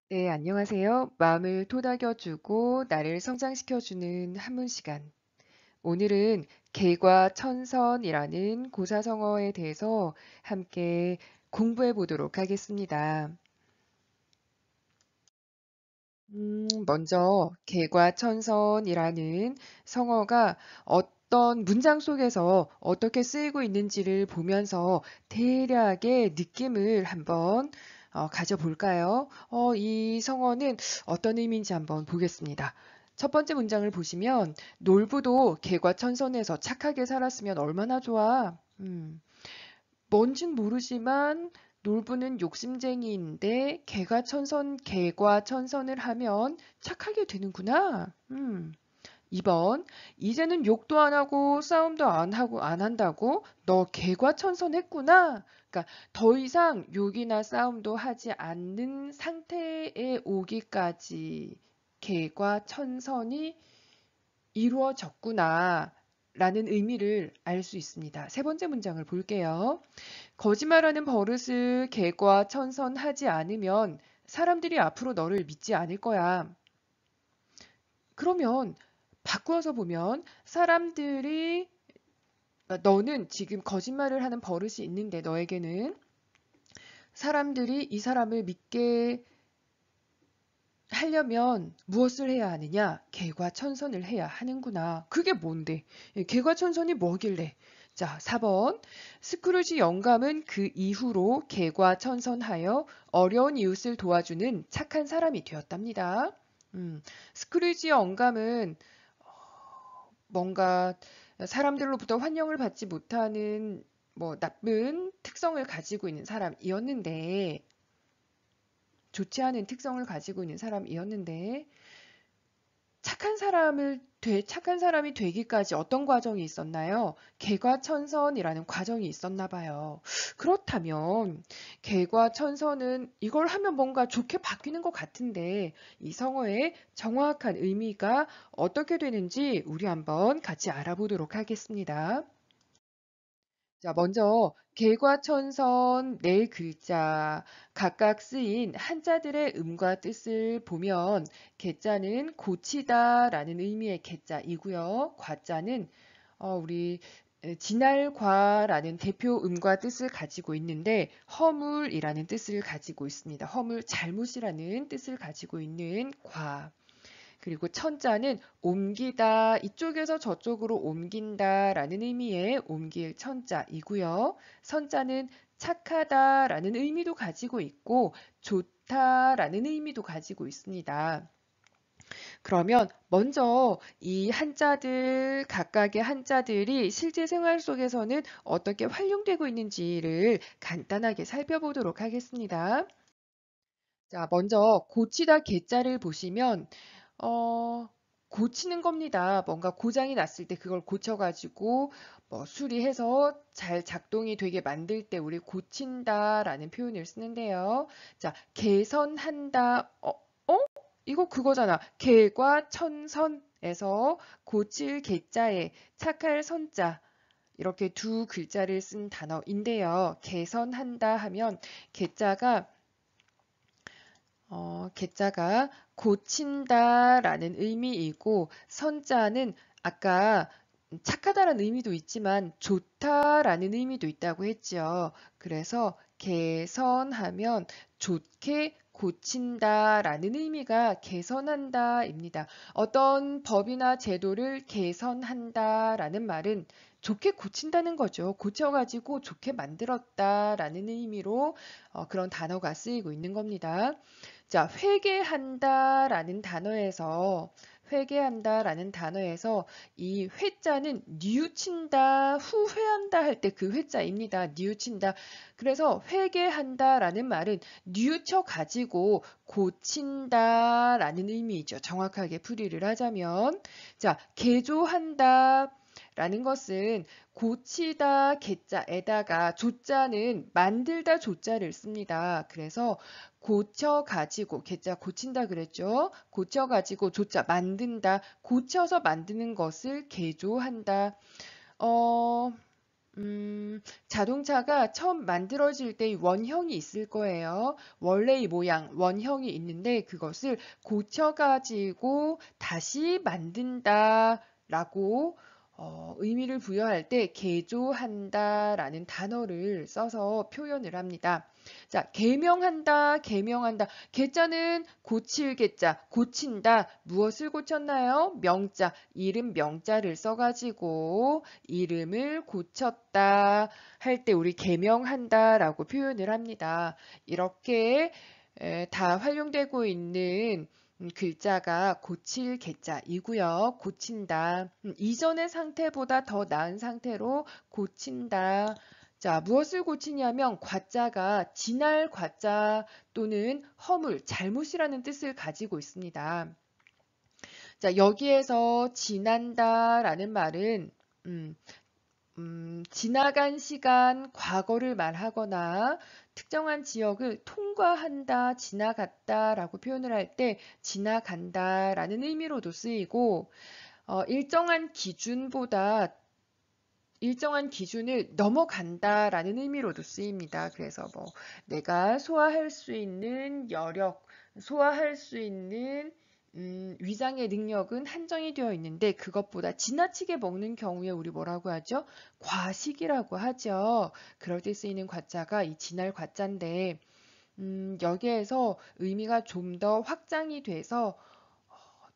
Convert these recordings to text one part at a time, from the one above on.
네, 안녕하세요. 마음을 토닥여주고 나를 성장시켜주는 한문 시간. 오늘은 개과천선이라는 고사성어에 대해서 함께 공부해 보도록 하겠습니다. 먼저 개과천선이라는 성어가 어떤 문장 속에서 어떻게 쓰이고 있는지를 보면서 대략의 느낌을 한번 가져볼까요? 이 성어는 어떤 의미인지 한번 보겠습니다. 첫 번째 문장을 보시면 놀부도 개과천선해서 착하게 살았으면 얼마나 좋아. 뭔진 모르지만 놀부는 욕심쟁이인데 개과천선을 하면 착하게 되는구나. 2번, 이제는 욕도 안 하고 싸움도 안 한다고? 너 개과천선했구나. 그러니까 더 이상 욕이나 싸움도 하지 않는 상태에 오기까지 개과천선이 이루어졌구나. 라는 의미를 알 수 있습니다. 세 번째 문장을 볼게요. 거짓말하는 버릇을 개과천선하지 않으면 사람들이 앞으로 너를 믿지 않을 거야. 그러면 바꾸어서 보면 사람들이 너는 지금 거짓말을 하는 버릇이 있는데 너에게는 사람들이 이 사람을 믿게 하려면 무엇을 해야 하느냐? 개과천선을 해야 하는구나. 그게 뭔데? 개과천선이 뭐길래? 자, 4번. 스크루지 영감은 그 이후로 개과천선하여 어려운 이웃을 도와주는 착한 사람이 되었답니다. 스크루지 영감은 뭔가 사람들로부터 환영을 받지 못하는 뭐 나쁜 특성을 가지고 있는 사람이었는데, 좋지 않은 특성을 가지고 있는 사람이었는데, 착한 사람이 되기까지 어떤 과정이 있었나요? 개과천선이라는 과정이 있었나 봐요. 그렇다면 개과천선은 이걸 하면 뭔가 좋게 바뀌는 것 같은데 이 성어의 정확한 의미가 어떻게 되는지 우리 한번 같이 알아보도록 하겠습니다. 자, 먼저 개과천선 네 글자 각각 쓰인 한자들의 음과 뜻을 보면 개자는 고치다라는 의미의 개자이고요. 과자는 우리 진할과라는 대표 음과 뜻을 가지고 있는데 허물이라는 뜻을 가지고 있습니다. 허물 잘못이라는 뜻을 가지고 있는 과. 그리고 천자는 옮기다, 이쪽에서 저쪽으로 옮긴다라는 의미의 옮길 천자이고요. 선자는 착하다라는 의미도 가지고 있고 좋다라는 의미도 가지고 있습니다. 그러면 먼저 이 한자들, 각각의 한자들이 실제 생활 속에서는 어떻게 활용되고 있는지를 간단하게 살펴보도록 하겠습니다. 자, 먼저 고치다 개자를 보시면 어, 고치는 겁니다. 뭔가 고장이 났을 때 그걸 고쳐가지고 뭐 수리해서 잘 작동이 되게 만들 때 우리 고친다라는 표현을 쓰는데요. 자, 개선한다. 이거 그거잖아. 개과 천선에서 고칠 개자에 착할 선자. 이렇게 두 글자를 쓴 단어인데요. 개선한다 하면 개자가 개자가 고친다라는 의미이고 선자는 아까 착하다라는 의미도 있지만 좋다라는 의미도 있다고 했죠. 그래서 개선하면 좋게 고친다라는 의미가 개선한다입니다. 어떤 법이나 제도를 개선한다라는 말은 좋게 고친다는 거죠. 고쳐가지고 좋게 만들었다라는 의미로 그런 단어가 쓰이고 있는 겁니다. 자, 회개한다라는 단어에서 이 회자는 뉘우친다, 후회한다 할 때 그 회자입니다. 뉘우친다. 그래서 회개한다라는 말은 뉘우쳐 가지고 고친다라는 의미이죠. 정확하게 풀이를 하자면. 자, 개조한다. 라는 것은 고치다 개자에다가 조자는 만들다 조자를 씁니다. 그래서 고쳐가지고, 개자 고친다 그랬죠? 고쳐가지고, 조자 만든다, 고쳐서 만드는 것을 개조한다. 어, 자동차가 처음 만들어질 때 원형이 있을 거예요. 원래 이 모양, 원형이 있는데 그것을 고쳐가지고 다시 만든다라고 의미를 부여할 때 개조한다라는 단어를 써서 표현을 합니다. 자, 개명한다, 개명한다. 개자는 고칠 개자, 고친다. 무엇을 고쳤나요? 명자, 이름 명자를 써가지고 이름을 고쳤다 할 때 우리 개명한다라고 표현을 합니다. 이렇게 다 활용되고 있는 글자가 고칠 개자이고요. 고친다. 이전의 상태보다 더 나은 상태로 고친다. 자, 무엇을 고치냐면 과자가 지날 과자 또는 허물, 잘못이라는 뜻을 가지고 있습니다. 자, 여기에서 지난다라는 말은 음, 지나간 시간, 과거를 말하거나 특정한 지역을 통과한다, 지나갔다라고 표현을 할 때 지나간다라는 의미로도 쓰이고 일정한 기준을 넘어간다라는 의미로도 쓰입니다. 그래서 뭐 내가 소화할 수 있는 여력, 소화할 수 있는 위장의 능력은 한정이 되어 있는데 그것보다 지나치게 먹는 경우에 우리 뭐라고 하죠? 과식이라고 하죠. 그럴 때 쓰이는 과자가 이 지날 과자인데 여기에서 의미가 좀 더 확장이 돼서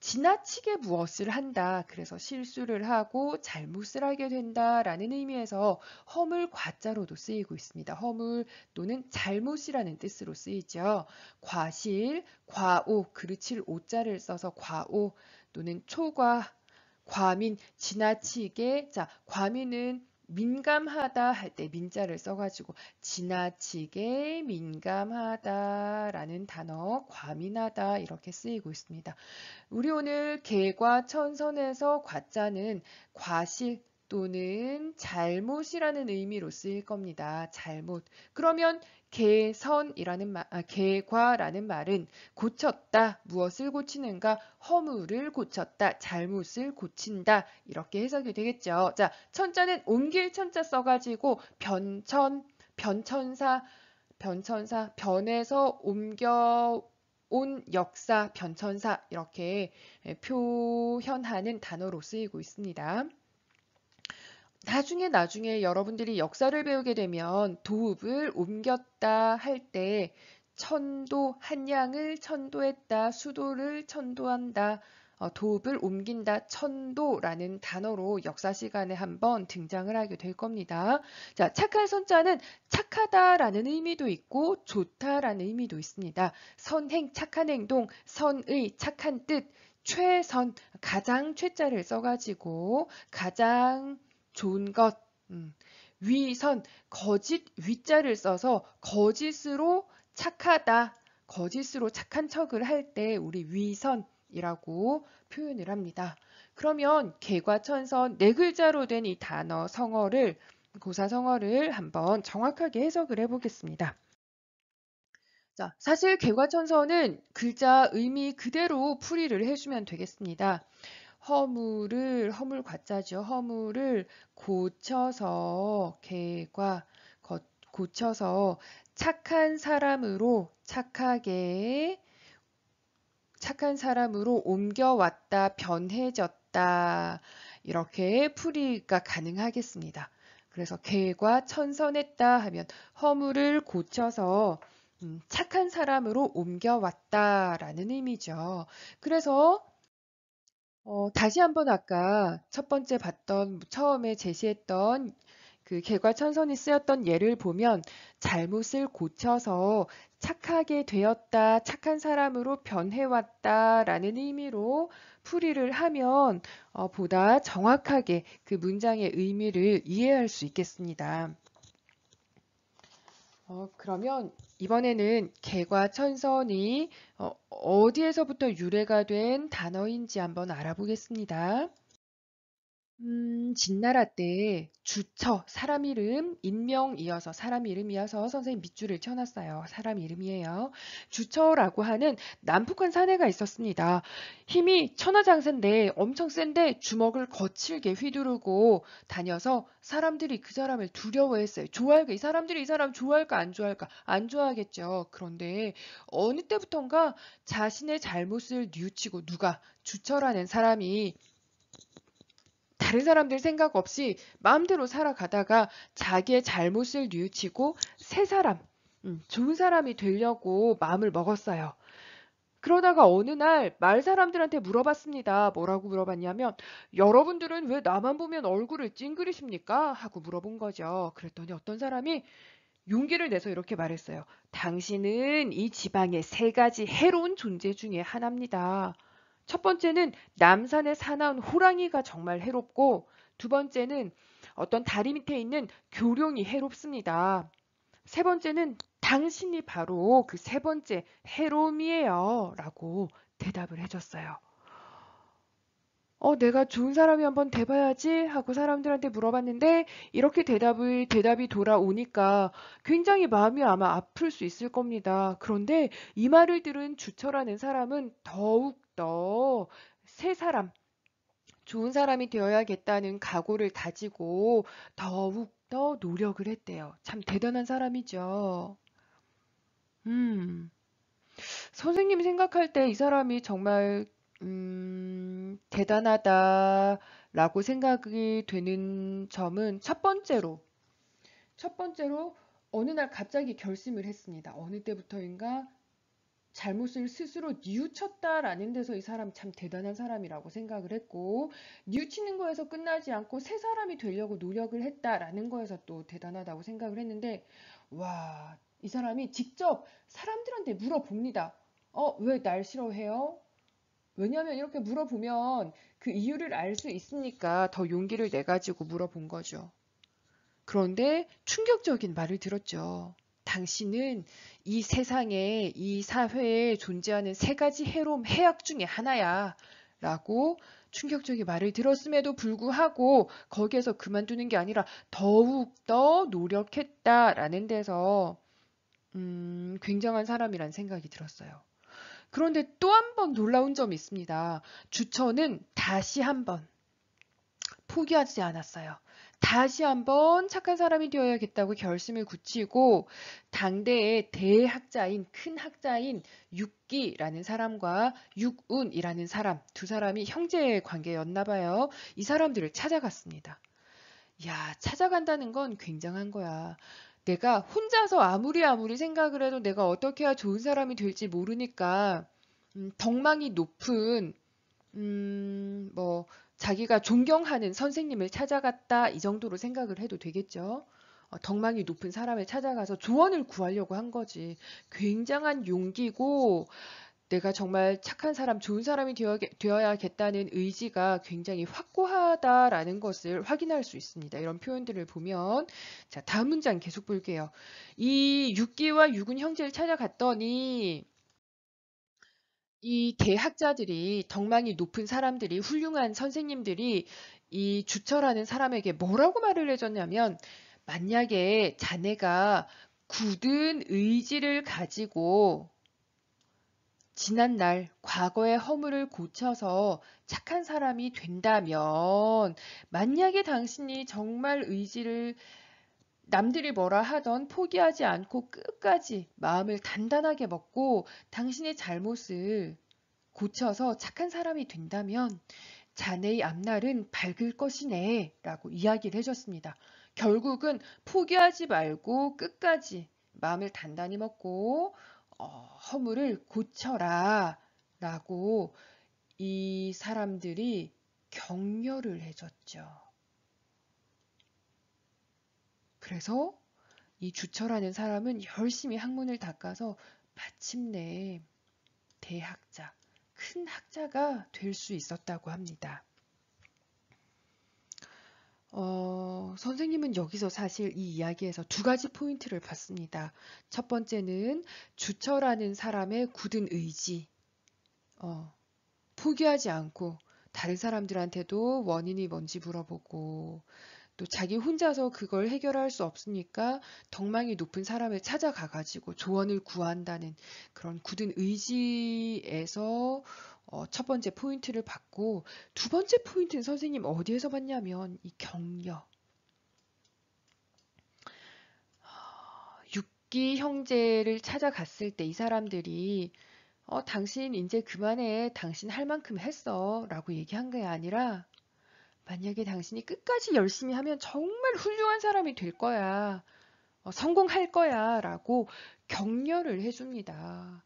지나치게 무엇을 한다. 그래서 실수를 하고 잘못을 하게 된다라는 의미에서 허물 과자로도 쓰이고 있습니다. 허물 또는 잘못이라는 뜻으로 쓰이죠. 과실, 과오, 그르칠 오자를 써서 과오 또는 초과, 과민, 지나치게. 자, 과민은 민감하다 할 때 민자를 써가지고 지나치게 민감하다라는 단어, 과민하다 이렇게 쓰이고 있습니다. 우리 오늘 개과 천선에서 과자는 과실 또는 잘못이라는 의미로 쓰일 겁니다. 잘못. 그러면 개과라는 말은 고쳤다, 무엇을 고치는가, 허물을 고쳤다, 잘못을 고친다 이렇게 해석이 되겠죠. 자, 천자는 옮길 천자 써가지고 변천사, 변에서 옮겨 온 역사, 변천사 이렇게 표현하는 단어로 쓰이고 있습니다. 나중에 여러분들이 역사를 배우게 되면 도읍을 옮겼다 할 때 천도, 한양을 천도했다, 수도를 천도한다, 도읍을 옮긴다, 천도라는 단어로 역사 시간에 한번 등장을 하게 될 겁니다. 자, 착한 선자는 착하다라는 의미도 있고 좋다라는 의미도 있습니다. 선행, 착한 행동, 선의, 착한 뜻, 최선, 가장 최자를 써가지고 가장 좋은 것, 위선, 거짓 위자를 써서 거짓으로 착하다, 거짓으로 착한 척을 할 때 우리 위선이라고 표현을 합니다. 그러면 개과천선 네 글자로 된 이 단어 성어를 고사성어를 한번 정확하게 해석을 해보겠습니다. 자, 사실 개과천선은 글자 의미 그대로 풀이를 해주면 되겠습니다. 허물 과자죠. 허물을 고쳐서 고쳐서 착한 사람으로 착한 사람으로 옮겨왔다, 변해졌다. 이렇게 풀이가 가능하겠습니다. 그래서 개과 천선했다 하면 허물을 고쳐서 착한 사람으로 옮겨왔다라는 의미죠. 그래서 다시 한번 아까 첫 번째 처음에 제시했던 그 개과천선이 쓰였던 예를 보면 잘못을 고쳐서 착하게 되었다, 착한 사람으로 변해왔다라는 의미로 풀이를 하면 보다 정확하게 그 문장의 의미를 이해할 수 있겠습니다. 그러면 이번에는 개과천선이 어디에서부터 유래가 된 단어인지 한번 알아보겠습니다. 진나라 때 주처, 사람 이름, 인명 이어서 사람 이름이어서 선생님 밑줄을 쳐놨어요. 사람 이름이에요. 주처라고 하는 남북한 사내가 있었습니다. 힘이 천하장사인데 엄청 센데 주먹을 거칠게 휘두르고 다녀서 사람들이 그 사람을 두려워했어요. 좋아할까? 이 사람들이 이 사람 좋아할까? 안 좋아할까? 안 좋아하겠죠. 그런데 어느 때부턴가 자신의 잘못을 뉘우치고 누가 주처라는 사람이 다른 사람들 생각 없이 마음대로 살아가다가 자기의 잘못을 뉘우치고 새 사람, 좋은 사람이 되려고 마음을 먹었어요. 그러다가 어느 날 마을 사람들한테 물어봤습니다. 뭐라고 물어봤냐면, 여러분들은 왜 나만 보면 얼굴을 찡그리십니까? 하고 물어본 거죠. 그랬더니 어떤 사람이 용기를 내서 이렇게 말했어요. 당신은 이 지방의 세 가지 해로운 존재 중에 하나입니다. 첫 번째는 남산에 사나운 호랑이가 정말 해롭고, 두 번째는 어떤 다리 밑에 있는 교룡이 해롭습니다. 세 번째는 당신이 바로 그 세 번째 해로움이에요. 라고 대답을 해줬어요. 내가 좋은 사람이 한번 돼봐야지 하고 사람들한테 물어봤는데 이렇게 대답이 돌아오니까 굉장히 마음이 아마 아플 수 있을 겁니다. 그런데 이 말을 들은 주철라는 사람은 더욱더 새 사람, 좋은 사람이 되어야겠다는 각오를 다지고 더욱더 노력을 했대요. 참 대단한 사람이죠. 음. 선생님이 생각할 때 이 사람이 정말 대단하다라고 생각이 되는 점은 첫 번째로 어느 날 갑자기 결심을 했습니다. 어느 때부터인가 잘못을 스스로 뉘우쳤다라는 데서 이 사람 참 대단한 사람이라고 생각을 했고, 뉘우치는 거에서 끝나지 않고 새 사람이 되려고 노력을 했다라는 거에서 또 대단하다고 생각을 했는데, 와, 이 사람이 직접 사람들한테 물어봅니다. 왜 날 싫어해요? 왜냐하면 이렇게 물어보면 그 이유를 알 수 있으니까 더 용기를 내가지고 물어본 거죠. 그런데 충격적인 말을 들었죠. 당신은 이 세상에, 이 사회에 존재하는 세 가지 해로움, 해악 중에 하나야. 라고 충격적인 말을 들었음에도 불구하고 거기에서 그만두는 게 아니라 더욱더 노력했다라는 데서 굉장한 사람이란 생각이 들었어요. 그런데 또 한 번 놀라운 점이 있습니다. 주처는 다시 한번 포기하지 않았어요. 다시 한번 착한 사람이 되어야겠다고 결심을 굳히고 당대의 대학자인 큰 학자인 육기라는 사람과 육운이라는 사람 두 사람이 형제 관계였나 봐요. 이 사람들을 찾아갔습니다. 야, 찾아간다는 건 굉장한 거야. 내가 혼자서 아무리 생각을 해도 내가 어떻게 해야 좋은 사람이 될지 모르니까 덕망이 높은 뭐, 자기가 존경하는 선생님을 찾아갔다, 이 정도로 생각을 해도 되겠죠. 덕망이 높은 사람을 찾아가서 조언을 구하려고 한 거지. 굉장한 용기고, 내가 정말 착한 사람, 좋은 사람이 되어야겠다는 의지가 굉장히 확고하다라는 것을 확인할 수 있습니다. 이런 표현들을 보면. 자, 다음 문장 계속 볼게요. 이 육기와 육은 형제를 찾아갔더니, 이 대학자들이 덕망이 높은 사람들이 훌륭한 선생님들이 이 주철하는 사람에게 뭐라고 말을 해줬냐면 만약에 자네가 굳은 의지를 가지고 지난날 과거의 허물을 고쳐서 착한 사람이 된다면 만약에 당신이 정말 의지를 남들이 뭐라 하던 포기하지 않고 끝까지 마음을 단단하게 먹고 당신의 잘못을 고쳐서 착한 사람이 된다면 자네의 앞날은 밝을 것이네 라고 이야기를 해줬습니다. 결국은 포기하지 말고 끝까지 마음을 단단히 먹고 허물을 고쳐라 라고 이 사람들이 격려를 해줬죠. 그래서 이 주철하는 사람은 열심히 학문을 닦아서 마침내 대학자, 큰 학자가 될 수 있었다고 합니다. 선생님은 여기서 사실 이 이야기에서 두 가지 포인트를 봤습니다. 첫 번째는 주철하는 사람의 굳은 의지, 포기하지 않고 다른 사람들한테도 원인이 뭔지 물어보고 또 자기 혼자서 그걸 해결할 수 없으니까 덕망이 높은 사람을 찾아가 가지고 조언을 구한다는 그런 굳은 의지에서 첫 번째 포인트를 받고 두 번째 포인트는 선생님 어디에서 봤냐면 이 격려. 육기 형제를 찾아갔을 때 이 사람들이 당신 이제 그만해. 당신 할 만큼 했어. 라고 얘기한 게 아니라 만약에 당신이 끝까지 열심히 하면 정말 훌륭한 사람이 될 거야. 성공할 거야. 라고 격려를 해줍니다.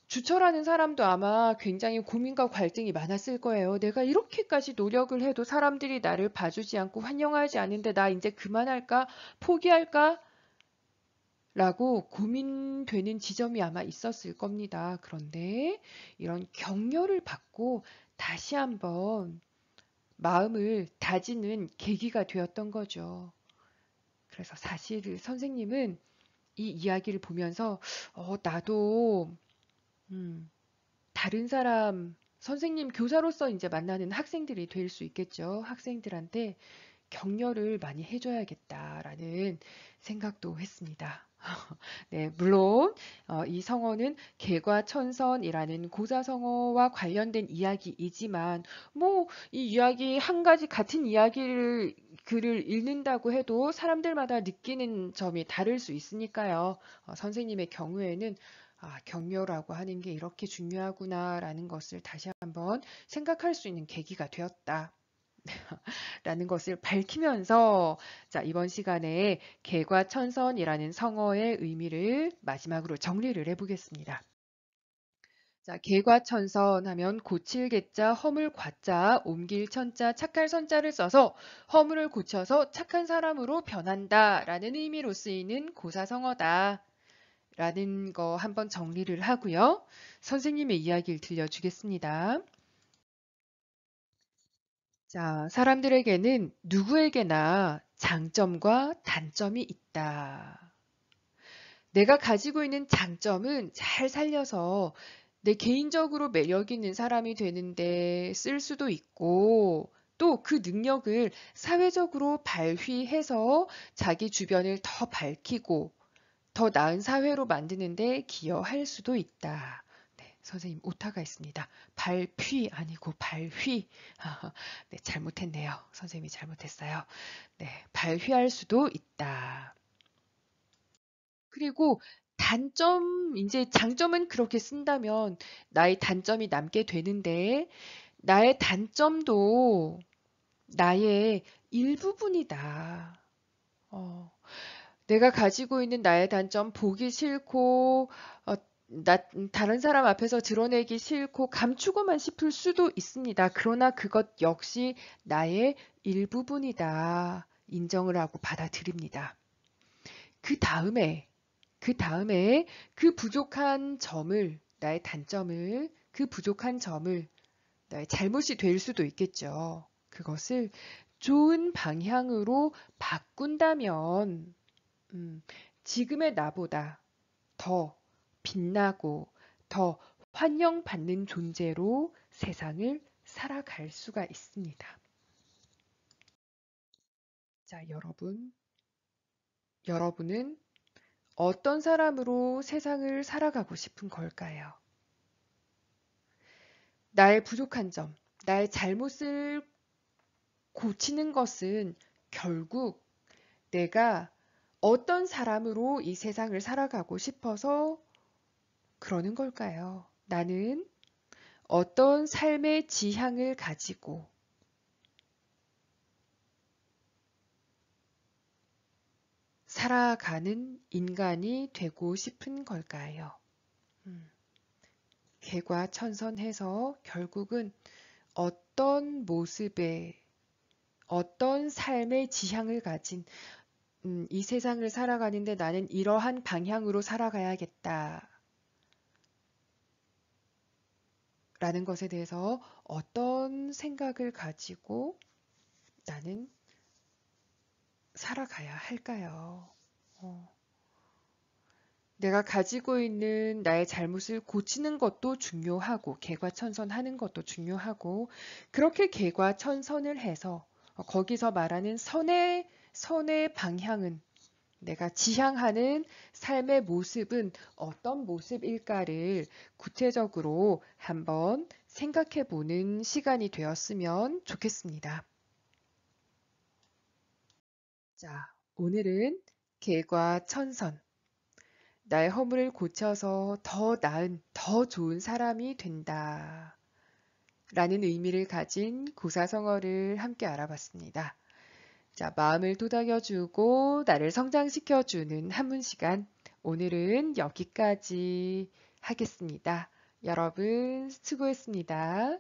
주철하는 사람도 아마 굉장히 고민과 갈등이 많았을 거예요. 내가 이렇게까지 노력을 해도 사람들이 나를 봐주지 않고 환영하지 않는데 나 이제 그만할까? 포기할까? 라고 고민되는 지점이 아마 있었을 겁니다. 그런데 이런 격려를 받고 다시 한번 마음을 다지는 계기가 되었던 거죠. 그래서 사실 선생님은 이 이야기를 보면서 나도 다른 사람 선생님 교사로서 이제 만나는 학생들이 될 수 있겠죠. 학생들한테 격려를 많이 해줘야겠다라는 생각도 했습니다. 네, 물론 이 성어는 개과천선이라는 고사성어와 관련된 이야기이지만 뭐 이 이야기 한 가지 같은 이야기를 글을 읽는다고 해도 사람들마다 느끼는 점이 다를 수 있으니까요. 선생님의 경우에는 격려라고 하는 게 이렇게 중요하구나라는 것을 다시 한번 생각할 수 있는 계기가 되었다. 라는 것을 밝히면서 자, 이번 시간에 개과천선이라는 성어의 의미를 마지막으로 정리를 해보겠습니다. 자, 개과천선 하면 고칠 개자, 허물 과자, 옮길 천자, 착할 선자를 써서 허물을 고쳐서 착한 사람으로 변한다 라는 의미로 쓰이는 고사성어다 라는 거 한번 정리를 하고요. 선생님의 이야기를 들려주겠습니다. 자, 사람들에게는 누구에게나 장점과 단점이 있다. 내가 가지고 있는 장점은 잘 살려서 내 개인적으로 매력 있는 사람이 되는데 쓸 수도 있고, 또 그 능력을 사회적으로 발휘해서 자기 주변을 더 밝히고 더 나은 사회로 만드는데 기여할 수도 있다. 네, 선생님 오타가 있습니다. 발휘 아니고 발휘. 네, 잘못했네요. 선생님이 잘못했어요. 네, 발휘할 수도 있다. 그리고 단점, 이제 장점은 그렇게 쓴다면 나의 단점이 남게 되는데 나의 단점도 나의 일부분이다. 어, 내가 가지고 있는 나의 단점 보기 싫고 어, 다른 사람 앞에서 드러내기 싫고 감추고만 싶을 수도 있습니다. 그러나 그것 역시 나의 일부분이다. 인정을 하고 받아들입니다. 그 다음에 그 부족한 점을 나의 단점을 그 부족한 점을 나의 잘못이 될 수도 있겠죠. 그것을 좋은 방향으로 바꾼다면 음, 지금의 나보다 더 빛나고 더 환영받는 존재로 세상을 살아갈 수가 있습니다. 자, 여러분은 어떤 사람으로 세상을 살아가고 싶은 걸까요? 나의 부족한 점, 나의 잘못을 고치는 것은 결국 내가 어떤 사람으로 이 세상을 살아가고 싶어서 그러는 걸까요? 나는 어떤 삶의 지향을 가지고 살아가는 인간이 되고 싶은 걸까요? 음, 개과천선해서 결국은 어떤 모습의 어떤 삶의 지향을 가진 이 세상을 살아가는데 나는 이러한 방향으로 살아가야겠다. 라는 것에 대해서 어떤 생각을 가지고 나는 살아가야 할까요? 어, 내가 가지고 있는 나의 잘못을 고치는 것도 중요하고, 개과천선하는 것도 중요하고, 그렇게 개과천선을 해서 거기서 말하는 선의 방향은 내가 지향하는 삶의 모습은 어떤 모습일까를 구체적으로 한번 생각해 보는 시간이 되었으면 좋겠습니다. 자, 오늘은 개과천선. 나의 허물을 고쳐서 더 나은, 더 좋은 사람이 된다. 라는 의미를 가진 고사성어를 함께 알아봤습니다. 자, 마음을 토닥여주고 나를 성장시켜주는 한문 시간. 오늘은 여기까지 하겠습니다. 여러분, 수고했습니다.